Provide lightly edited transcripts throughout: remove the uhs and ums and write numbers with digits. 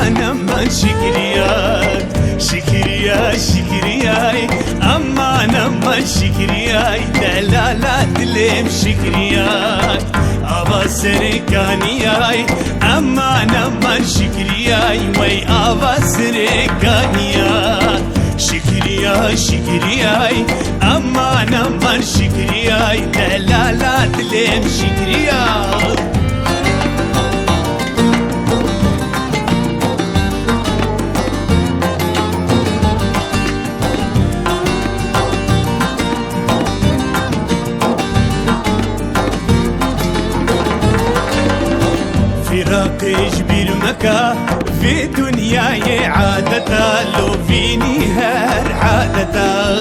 aman aman şikriyay, şikriyay şikriyay, aman aman şikriyay, delala dilim şikriyay, ava serikaniyay, aman aman şikriyay, vay ava serikaniyay, şikriyay şikriyay, aman aman şikriyay, delala dilim şikriyay. فراقش برمكة في دنياي عادتا لو فيني هر عادتا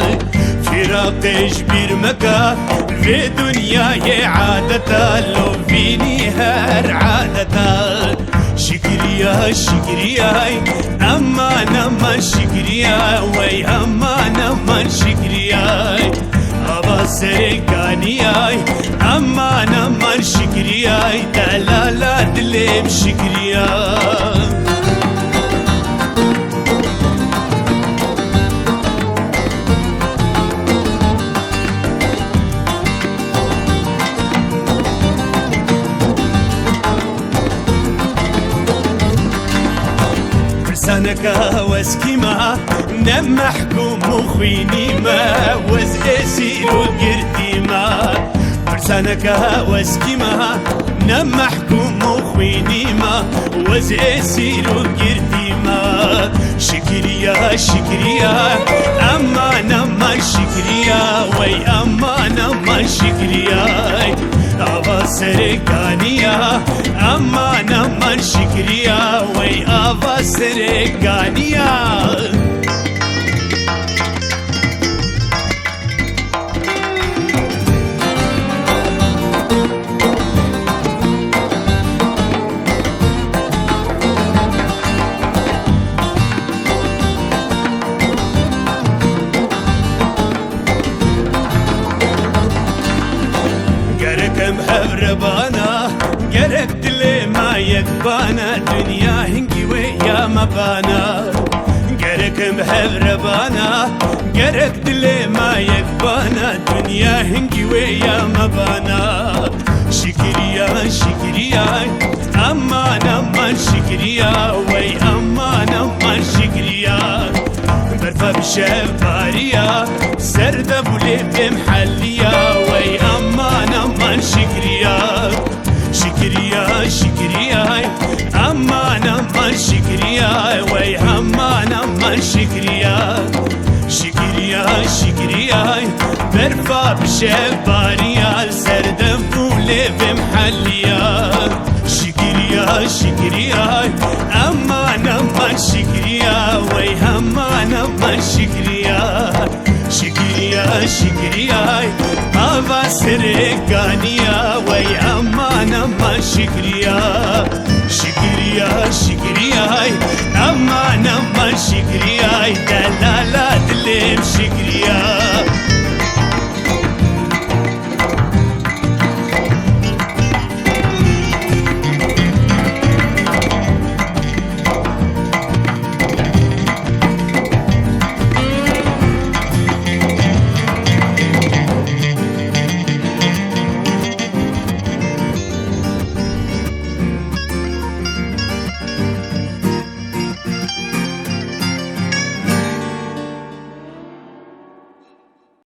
فراقش برمكة في دنياي عادتا لو فيني هر عادتا شكريا شكريا أمان أمان شكريا وي أمان أمان شكريا أبا سرقانياي أمان أمان شكرياي دلالا دلم شكرياي فرسانك واسكيما نم محكوم مخويني ما وزقسي وقرديما فرسانك واسكيما نم محكوم مخويني ما وزقسي وقرديما شكريا شكريا أمان أمان شكريا وي أمان أمان شكريا أبا سرقانيا أمان أمان شكريا وي أبا سرقانيا مهربانا قرك دلي ما يكبانا دنيا هنجي ويا مبانا قرك مهربانا قرك دلي ما يكبانا دنيا هنجي ويا مبانا شكريا شكريا أمان أمان شكريا وي أمان أمان شكريا برفا بشفاريا سرد ابو لب محليا وي أمان أمان شكريا شكريا شكريا أمان أمان شكريا وي أمان أمان شكريا شكريا شكريا برفا بشفاريا سرد ابو لب محليا شكريا شكريا أمان أمان شكريا وي أمان أمان شكريا شكريا شكريا أبا سرقانيا وي أمان أمان شكريا شكريا شكريا أمان أمان شكريا دلالا دلم شكريا